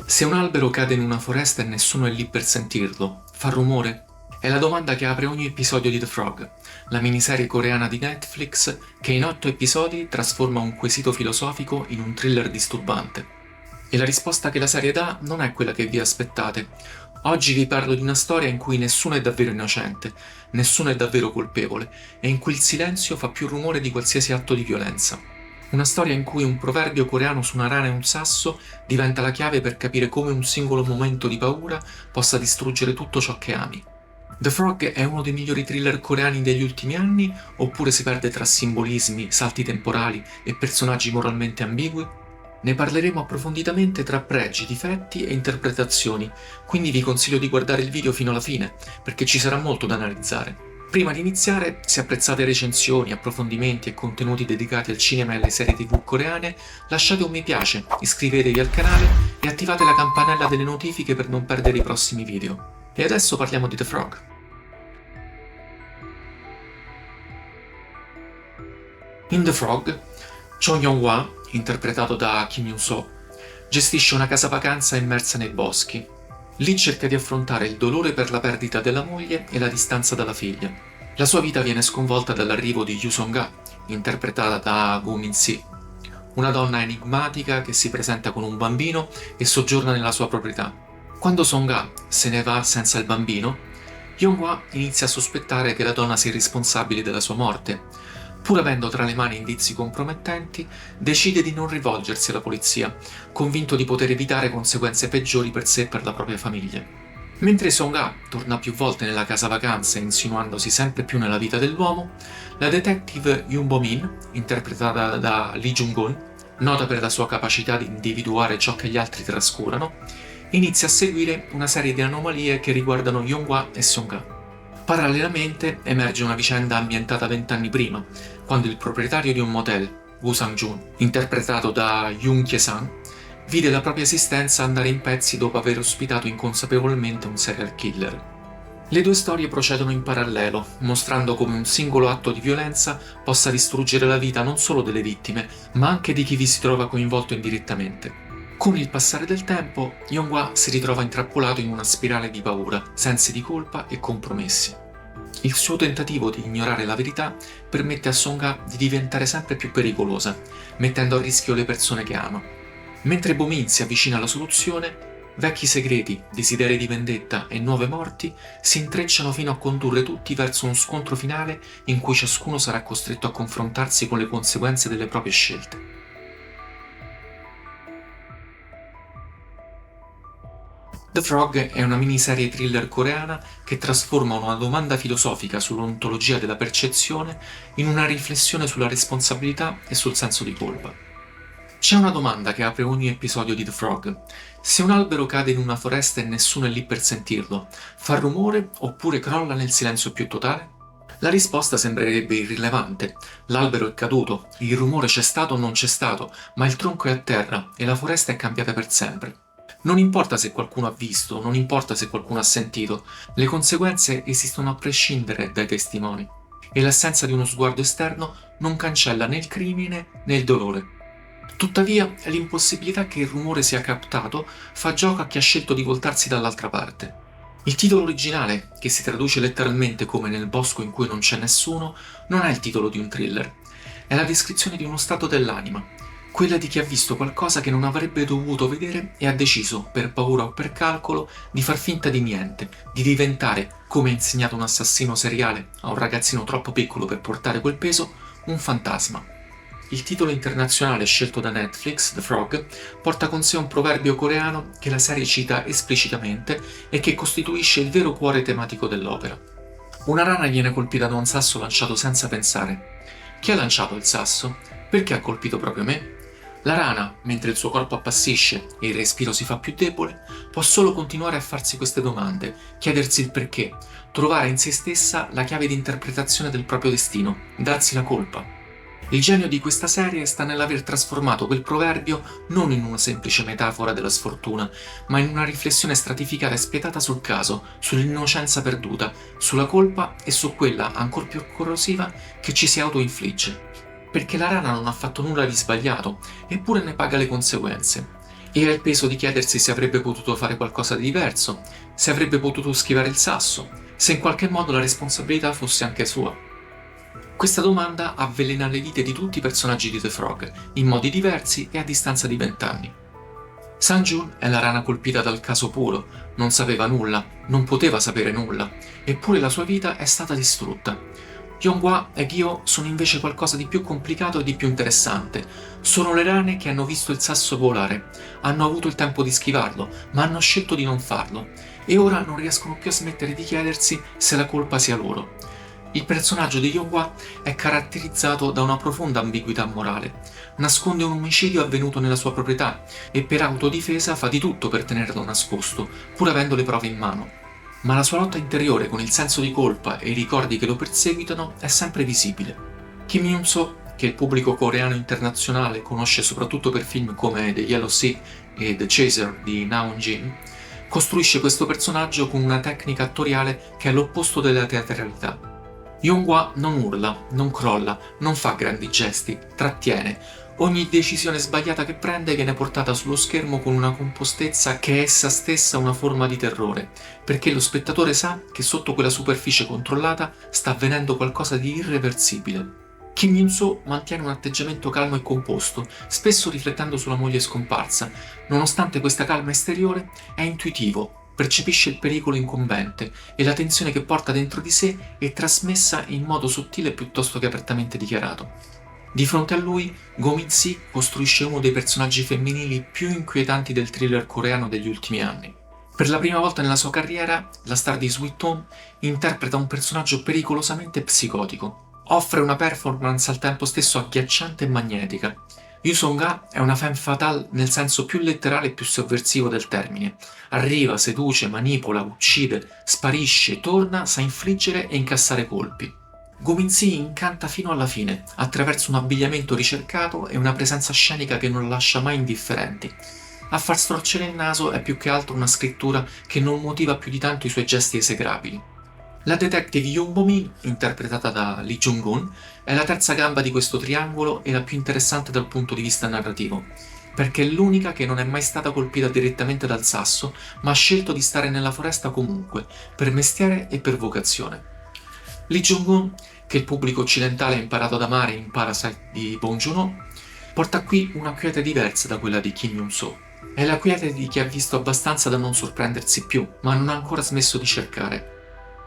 Se un albero cade in una foresta e nessuno è lì per sentirlo, fa rumore? È la domanda che apre ogni episodio di The Frog, la miniserie coreana di Netflix che in 8 episodi trasforma un quesito filosofico in un thriller disturbante. E la risposta che la serie dà non è quella che vi aspettate. Oggi vi parlo di una storia in cui nessuno è davvero innocente, nessuno è davvero colpevole e in cui il silenzio fa più rumore di qualsiasi atto di violenza. Una storia in cui un proverbio coreano su una rana e un sasso diventa la chiave per capire come un singolo momento di paura possa distruggere tutto ciò che ami. The Frog è uno dei migliori thriller coreani degli ultimi anni, oppure si perde tra simbolismi, salti temporali e personaggi moralmente ambigui? Ne parleremo approfonditamente tra pregi, difetti e interpretazioni, quindi vi consiglio di guardare il video fino alla fine, perché ci sarà molto da analizzare. Prima di iniziare, se apprezzate recensioni, approfondimenti e contenuti dedicati al cinema e alle serie TV coreane, lasciate un mi piace, iscrivetevi al canale e attivate la campanella delle notifiche per non perdere i prossimi video. E adesso parliamo di The Frog. In The Frog, Cho Young-hwa, interpretato da Kim Yoon-so, gestisce una casa vacanza immersa nei boschi. Lì cerca di affrontare il dolore per la perdita della moglie e la distanza dalla figlia. La sua vita viene sconvolta dall'arrivo di Yoo Song-ga, interpretata da Go Min-si, una donna enigmatica che si presenta con un bambino e soggiorna nella sua proprietà. Quando Song-ga se ne va senza il bambino, Young-hwa inizia a sospettare che la donna sia responsabile della sua morte. Pur avendo tra le mani indizi compromettenti, decide di non rivolgersi alla polizia, convinto di poter evitare conseguenze peggiori per sé e per la propria famiglia. Mentre Song-ga torna più volte nella casa vacanze insinuandosi sempre più nella vita dell'uomo, la detective Yoon Bo-min, interpretata da Lee Jung-gun, nota per la sua capacità di individuare ciò che gli altri trascurano, inizia a seguire una serie di anomalie che riguardano Young-hwa e Song-ga. Parallelamente emerge una vicenda ambientata 20 anni prima, quando il proprietario di un motel, Woo Sang-jun, interpretato da Yoon Kye-sang, vide la propria esistenza andare in pezzi dopo aver ospitato inconsapevolmente un serial killer. Le due storie procedono in parallelo, mostrando come un singolo atto di violenza possa distruggere la vita non solo delle vittime, ma anche di chi vi si trova coinvolto indirettamente. Con il passare del tempo, Young-hwa si ritrova intrappolato in una spirale di paura, sensi di colpa e compromessi. Il suo tentativo di ignorare la verità permette a Song-ga di diventare sempre più pericolosa, mettendo a rischio le persone che ama. Mentre Bo-min si avvicina alla soluzione, vecchi segreti, desideri di vendetta e nuove morti si intrecciano fino a condurre tutti verso uno scontro finale in cui ciascuno sarà costretto a confrontarsi con le conseguenze delle proprie scelte. The Frog è una miniserie thriller coreana che trasforma una domanda filosofica sull'ontologia della percezione in una riflessione sulla responsabilità e sul senso di colpa. C'è una domanda che apre ogni episodio di The Frog. Se un albero cade in una foresta e nessuno è lì per sentirlo, fa rumore oppure crolla nel silenzio più totale? La risposta sembrerebbe irrilevante. L'albero è caduto, il rumore c'è stato o non c'è stato, ma il tronco è a terra e la foresta è cambiata per sempre. Non importa se qualcuno ha visto, non importa se qualcuno ha sentito, le conseguenze esistono a prescindere dai testimoni e l'assenza di uno sguardo esterno non cancella né il crimine né il dolore. Tuttavia, l'impossibilità che il rumore sia captato fa gioco a chi ha scelto di voltarsi dall'altra parte. Il titolo originale, che si traduce letteralmente come Nel bosco in cui non c'è nessuno, non è il titolo di un thriller, è la descrizione di uno stato dell'anima, quella di chi ha visto qualcosa che non avrebbe dovuto vedere e ha deciso, per paura o per calcolo, di far finta di niente, di diventare, come ha insegnato un assassino seriale a un ragazzino troppo piccolo per portare quel peso, un fantasma. Il titolo internazionale scelto da Netflix, The Frog, porta con sé un proverbio coreano che la serie cita esplicitamente e che costituisce il vero cuore tematico dell'opera. Una rana viene colpita da un sasso lanciato senza pensare. Chi ha lanciato il sasso? Perché ha colpito proprio me? La rana, mentre il suo corpo appassisce e il respiro si fa più debole, può solo continuare a farsi queste domande, chiedersi il perché, trovare in se stessa la chiave di interpretazione del proprio destino, darsi la colpa. Il genio di questa serie sta nell'aver trasformato quel proverbio non in una semplice metafora della sfortuna, ma in una riflessione stratificata e spietata sul caso, sull'innocenza perduta, sulla colpa e su quella, ancor più corrosiva, che ci si autoinfligge. Perché la rana non ha fatto nulla di sbagliato, eppure ne paga le conseguenze. Era il peso di chiedersi se avrebbe potuto fare qualcosa di diverso, se avrebbe potuto schivare il sasso, se in qualche modo la responsabilità fosse anche sua. Questa domanda avvelena le vite di tutti i personaggi di The Frog, in modi diversi e a distanza di 20 anni. Sang-Jun è la rana colpita dal caso puro, non sapeva nulla, non poteva sapere nulla, eppure la sua vita è stata distrutta. Yonghwa e Gyo sono invece qualcosa di più complicato e di più interessante. Sono le rane che hanno visto il sasso volare, hanno avuto il tempo di schivarlo, ma hanno scelto di non farlo, e ora non riescono più a smettere di chiedersi se la colpa sia loro. Il personaggio di Yonghwa è caratterizzato da una profonda ambiguità morale. Nasconde un omicidio avvenuto nella sua proprietà e per autodifesa fa di tutto per tenerlo nascosto, pur avendo le prove in mano. Ma la sua lotta interiore con il senso di colpa e i ricordi che lo perseguitano è sempre visibile. Kim Yoon-so, che il pubblico coreano internazionale conosce soprattutto per film come The Yellow Sea e The Chaser di Na Eun-jin, costruisce questo personaggio con una tecnica attoriale che è l'opposto della teatralità. Yonghwa non urla, non crolla, non fa grandi gesti, trattiene. Ogni decisione sbagliata che prende viene portata sullo schermo con una compostezza che è essa stessa una forma di terrore, perché lo spettatore sa che sotto quella superficie controllata sta avvenendo qualcosa di irreversibile. Kim Yoon-so mantiene un atteggiamento calmo e composto, spesso riflettendo sulla moglie scomparsa. Nonostante questa calma esteriore, è intuitivo, percepisce il pericolo incombente e la tensione che porta dentro di sé è trasmessa in modo sottile piuttosto che apertamente dichiarato. Di fronte a lui, Go Min-si costruisce uno dei personaggi femminili più inquietanti del thriller coreano degli ultimi anni. Per la prima volta nella sua carriera, la star di Sweet Home interpreta un personaggio pericolosamente psicotico. Offre una performance al tempo stesso agghiacciante e magnetica. Yoo Sung-ha è una femme fatale nel senso più letterale e più sovversivo del termine. Arriva, seduce, manipola, uccide, sparisce, torna, sa infliggere e incassare colpi. Go Min-si incanta fino alla fine, attraverso un abbigliamento ricercato e una presenza scenica che non lascia mai indifferenti. A far storcere il naso è più che altro una scrittura che non motiva più di tanto i suoi gesti esecrabili. La detective Yoon Bo-min, interpretata da Lee Jung-gun, è la terza gamba di questo triangolo e la più interessante dal punto di vista narrativo, perché è l'unica che non è mai stata colpita direttamente dal sasso, ma ha scelto di stare nella foresta comunque, per mestiere e per vocazione. Lee Jung-gun, che il pubblico occidentale ha imparato ad amare in Parasite di Bong Joon-ho, porta qui una quiete diversa da quella di Kim Yoon-so. È la quiete di chi ha visto abbastanza da non sorprendersi più, ma non ha ancora smesso di cercare.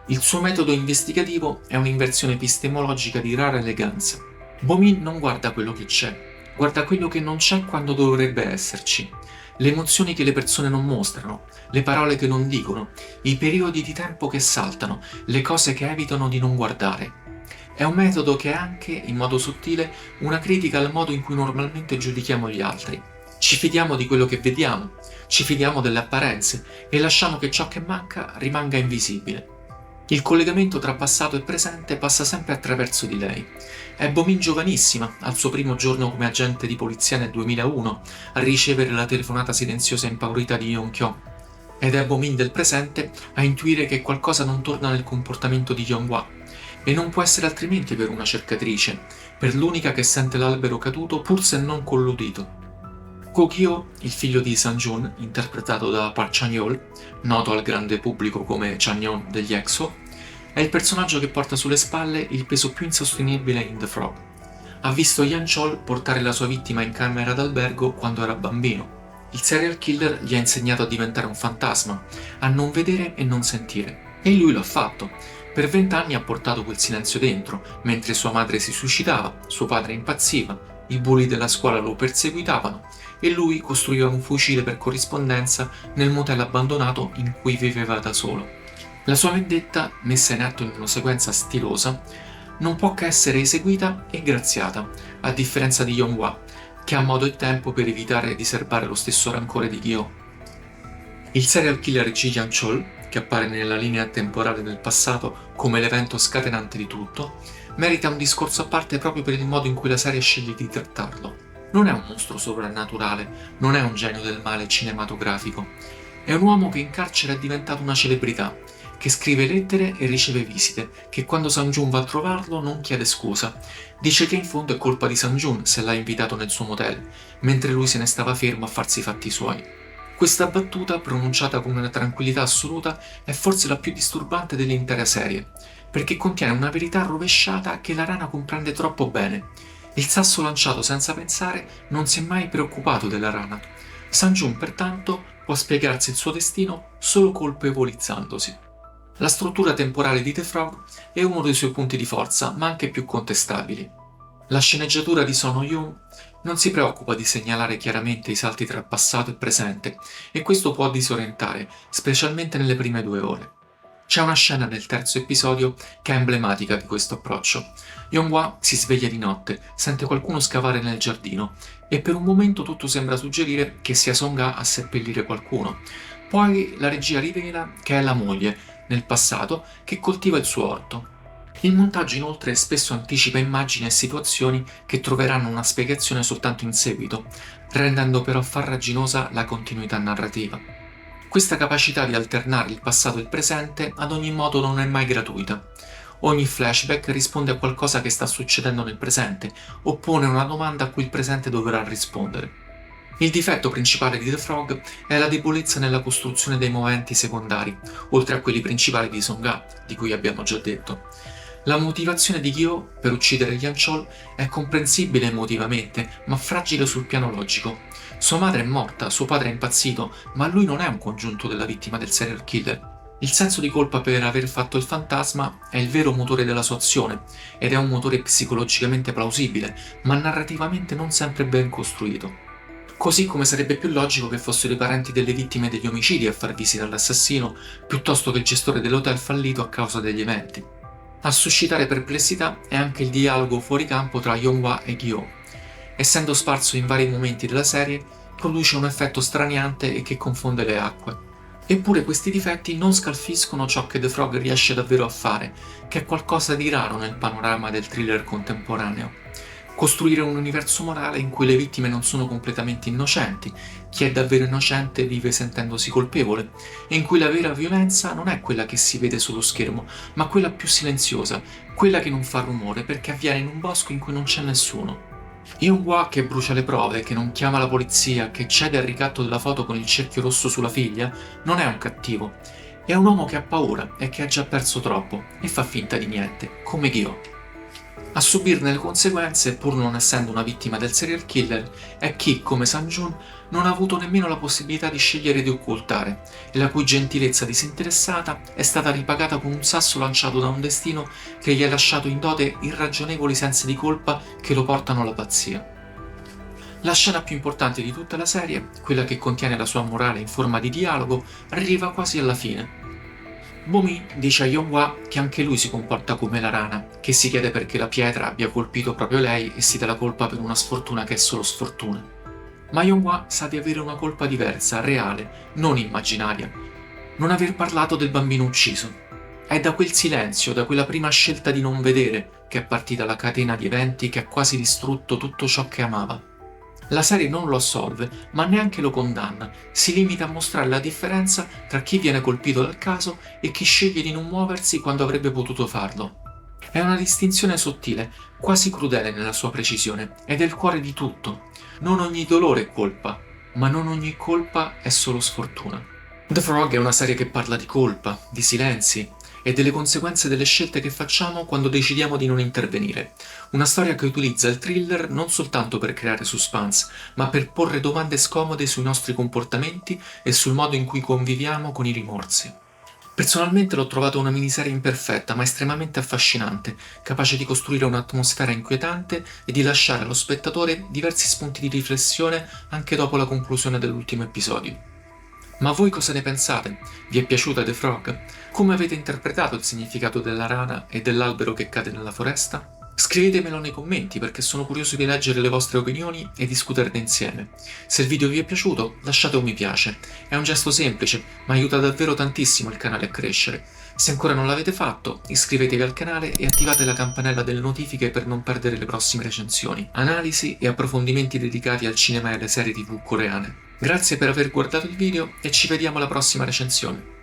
Il suo metodo investigativo è un'inversione epistemologica di rara eleganza. Bo-min non guarda quello che c'è, guarda quello che non c'è quando dovrebbe esserci. Le emozioni che le persone non mostrano, le parole che non dicono, i periodi di tempo che saltano, le cose che evitano di non guardare. È un metodo che è anche, in modo sottile, una critica al modo in cui normalmente giudichiamo gli altri. Ci fidiamo di quello che vediamo, ci fidiamo delle apparenze e lasciamo che ciò che manca rimanga invisibile. Il collegamento tra passato e presente passa sempre attraverso di lei. È Bo-min giovanissima, al suo primo giorno come agente di polizia nel 2001, a ricevere la telefonata silenziosa e impaurita di Yeon-kyo. Ed è Bo-min del presente a intuire che qualcosa non torna nel comportamento di Yonghwa. E non può essere altrimenti per una cercatrice, per l'unica che sente l'albero caduto pur se non colludito. Go-kyo, il figlio di Sang-jun, interpretato da Park Chan-yeol, noto al grande pubblico come Chan-yeon degli EXO, è il personaggio che porta sulle spalle il peso più insostenibile in The Frog. Ha visto Yan Chol portare la sua vittima in camera d'albergo quando era bambino. Il serial killer gli ha insegnato a diventare un fantasma, a non vedere e non sentire. E lui lo ha fatto. Per 20 anni ha portato quel silenzio dentro, mentre sua madre si suicidava, suo padre impazziva, i bulli della scuola lo perseguitavano e lui costruiva un fucile per corrispondenza nel motel abbandonato in cui viveva da solo. La sua vendetta, messa in atto in una sequenza stilosa, non può che essere eseguita e graziata, a differenza di Yonghwa, che ha modo e tempo per evitare di serbare lo stesso rancore di Gyo. Il serial killer Ji Yan-chol, che appare nella linea temporale del passato come l'evento scatenante di tutto, merita un discorso a parte proprio per il modo in cui la serie sceglie di trattarlo. Non è un mostro sovrannaturale, non è un genio del male cinematografico. È un uomo che in carcere è diventato una celebrità, che scrive lettere e riceve visite, che quando Sang-joon va a trovarlo non chiede scusa. Dice che in fondo è colpa di Sang-joon se l'ha invitato nel suo motel, mentre lui se ne stava fermo a farsi i fatti suoi. Questa battuta, pronunciata con una tranquillità assoluta, è forse la più disturbante dell'intera serie, perché contiene una verità rovesciata che la rana comprende troppo bene. Il sasso lanciato senza pensare non si è mai preoccupato della rana. Sang-joon, pertanto, può spiegarsi il suo destino solo colpevolizzandosi. La struttura temporale di The Frog è uno dei suoi punti di forza, ma anche più contestabili. La sceneggiatura di Son Ho-yoon non si preoccupa di segnalare chiaramente i salti tra passato e presente, e questo può disorientare, specialmente nelle prime 2 ore. C'è una scena nel terzo episodio che è emblematica di questo approccio. Yonghwa si sveglia di notte, sente qualcuno scavare nel giardino e per un momento tutto sembra suggerire che sia Song-ha a seppellire qualcuno. Poi la regia rivela che è la moglie, nel passato, che coltiva il suo orto. Il montaggio inoltre spesso anticipa immagini e situazioni che troveranno una spiegazione soltanto in seguito, rendendo però farraginosa la continuità narrativa. Questa capacità di alternare il passato e il presente ad ogni modo non è mai gratuita. Ogni flashback risponde a qualcosa che sta succedendo nel presente o pone una domanda a cui il presente dovrà rispondere. Il difetto principale di The Frog è la debolezza nella costruzione dei moventi secondari, oltre a quelli principali di Song-ha, di cui abbiamo già detto. La motivazione di Gyo per uccidere Yan-chol è comprensibile emotivamente, ma fragile sul piano logico. Sua madre è morta, suo padre è impazzito, ma lui non è un congiunto della vittima del serial killer. Il senso di colpa per aver fatto il fantasma è il vero motore della sua azione, ed è un motore psicologicamente plausibile, ma narrativamente non sempre ben costruito. Così come sarebbe più logico che fossero i parenti delle vittime degli omicidi a far visita all'assassino, piuttosto che il gestore dell'hotel fallito a causa degli eventi. A suscitare perplessità è anche il dialogo fuori campo tra Yonghwa e Gyo. Essendo sparso in vari momenti della serie, produce un effetto straniante e che confonde le acque. Eppure questi difetti non scalfiscono ciò che The Frog riesce davvero a fare, che è qualcosa di raro nel panorama del thriller contemporaneo. Costruire un universo morale in cui le vittime non sono completamente innocenti, chi è davvero innocente vive sentendosi colpevole, e in cui la vera violenza non è quella che si vede sullo schermo, ma quella più silenziosa, quella che non fa rumore perché avviene in un bosco in cui non c'è nessuno. Yonghwa che brucia le prove, che non chiama la polizia, che cede al ricatto della foto con il cerchio rosso sulla figlia, non è un cattivo. È un uomo che ha paura e che ha già perso troppo e fa finta di niente, come Gyo. A subirne le conseguenze, pur non essendo una vittima del serial killer, è chi, come Sang-joon, non ha avuto nemmeno la possibilità di scegliere di occultare, e la cui gentilezza disinteressata è stata ripagata con un sasso lanciato da un destino che gli ha lasciato in dote irragionevoli sensi di colpa che lo portano alla pazzia. La scena più importante di tutta la serie, quella che contiene la sua morale in forma di dialogo, arriva quasi alla fine. Bomi dice a Yonghwa che anche lui si comporta come la rana, che si chiede perché la pietra abbia colpito proprio lei e si dà la colpa per una sfortuna che è solo sfortuna. Ma Yonghwa sa di avere una colpa diversa, reale, non immaginaria. Non aver parlato del bambino ucciso. È da quel silenzio, da quella prima scelta di non vedere, che è partita la catena di eventi che ha quasi distrutto tutto ciò che amava. La serie non lo assolve, ma neanche lo condanna, si limita a mostrare la differenza tra chi viene colpito dal caso e chi sceglie di non muoversi quando avrebbe potuto farlo. È una distinzione sottile, quasi crudele nella sua precisione, ed è il cuore di tutto. Non ogni dolore è colpa, ma non ogni colpa è solo sfortuna. The Frog è una serie che parla di colpa, di silenzi e delle conseguenze delle scelte che facciamo quando decidiamo di non intervenire. Una storia che utilizza il thriller non soltanto per creare suspense, ma per porre domande scomode sui nostri comportamenti e sul modo in cui conviviamo con i rimorsi. Personalmente l'ho trovato una miniserie imperfetta ma estremamente affascinante, capace di costruire un'atmosfera inquietante e di lasciare allo spettatore diversi spunti di riflessione anche dopo la conclusione dell'ultimo episodio. Ma voi cosa ne pensate? Vi è piaciuta The Frog? Come avete interpretato il significato della rana e dell'albero che cade nella foresta? Scrivetemelo nei commenti perché sono curioso di leggere le vostre opinioni e discuterne insieme. Se il video vi è piaciuto, lasciate un mi piace. È un gesto semplice, ma aiuta davvero tantissimo il canale a crescere. Se ancora non l'avete fatto, iscrivetevi al canale e attivate la campanella delle notifiche per non perdere le prossime recensioni, analisi e approfondimenti dedicati al cinema e alle serie TV coreane. Grazie per aver guardato il video e ci vediamo alla prossima recensione.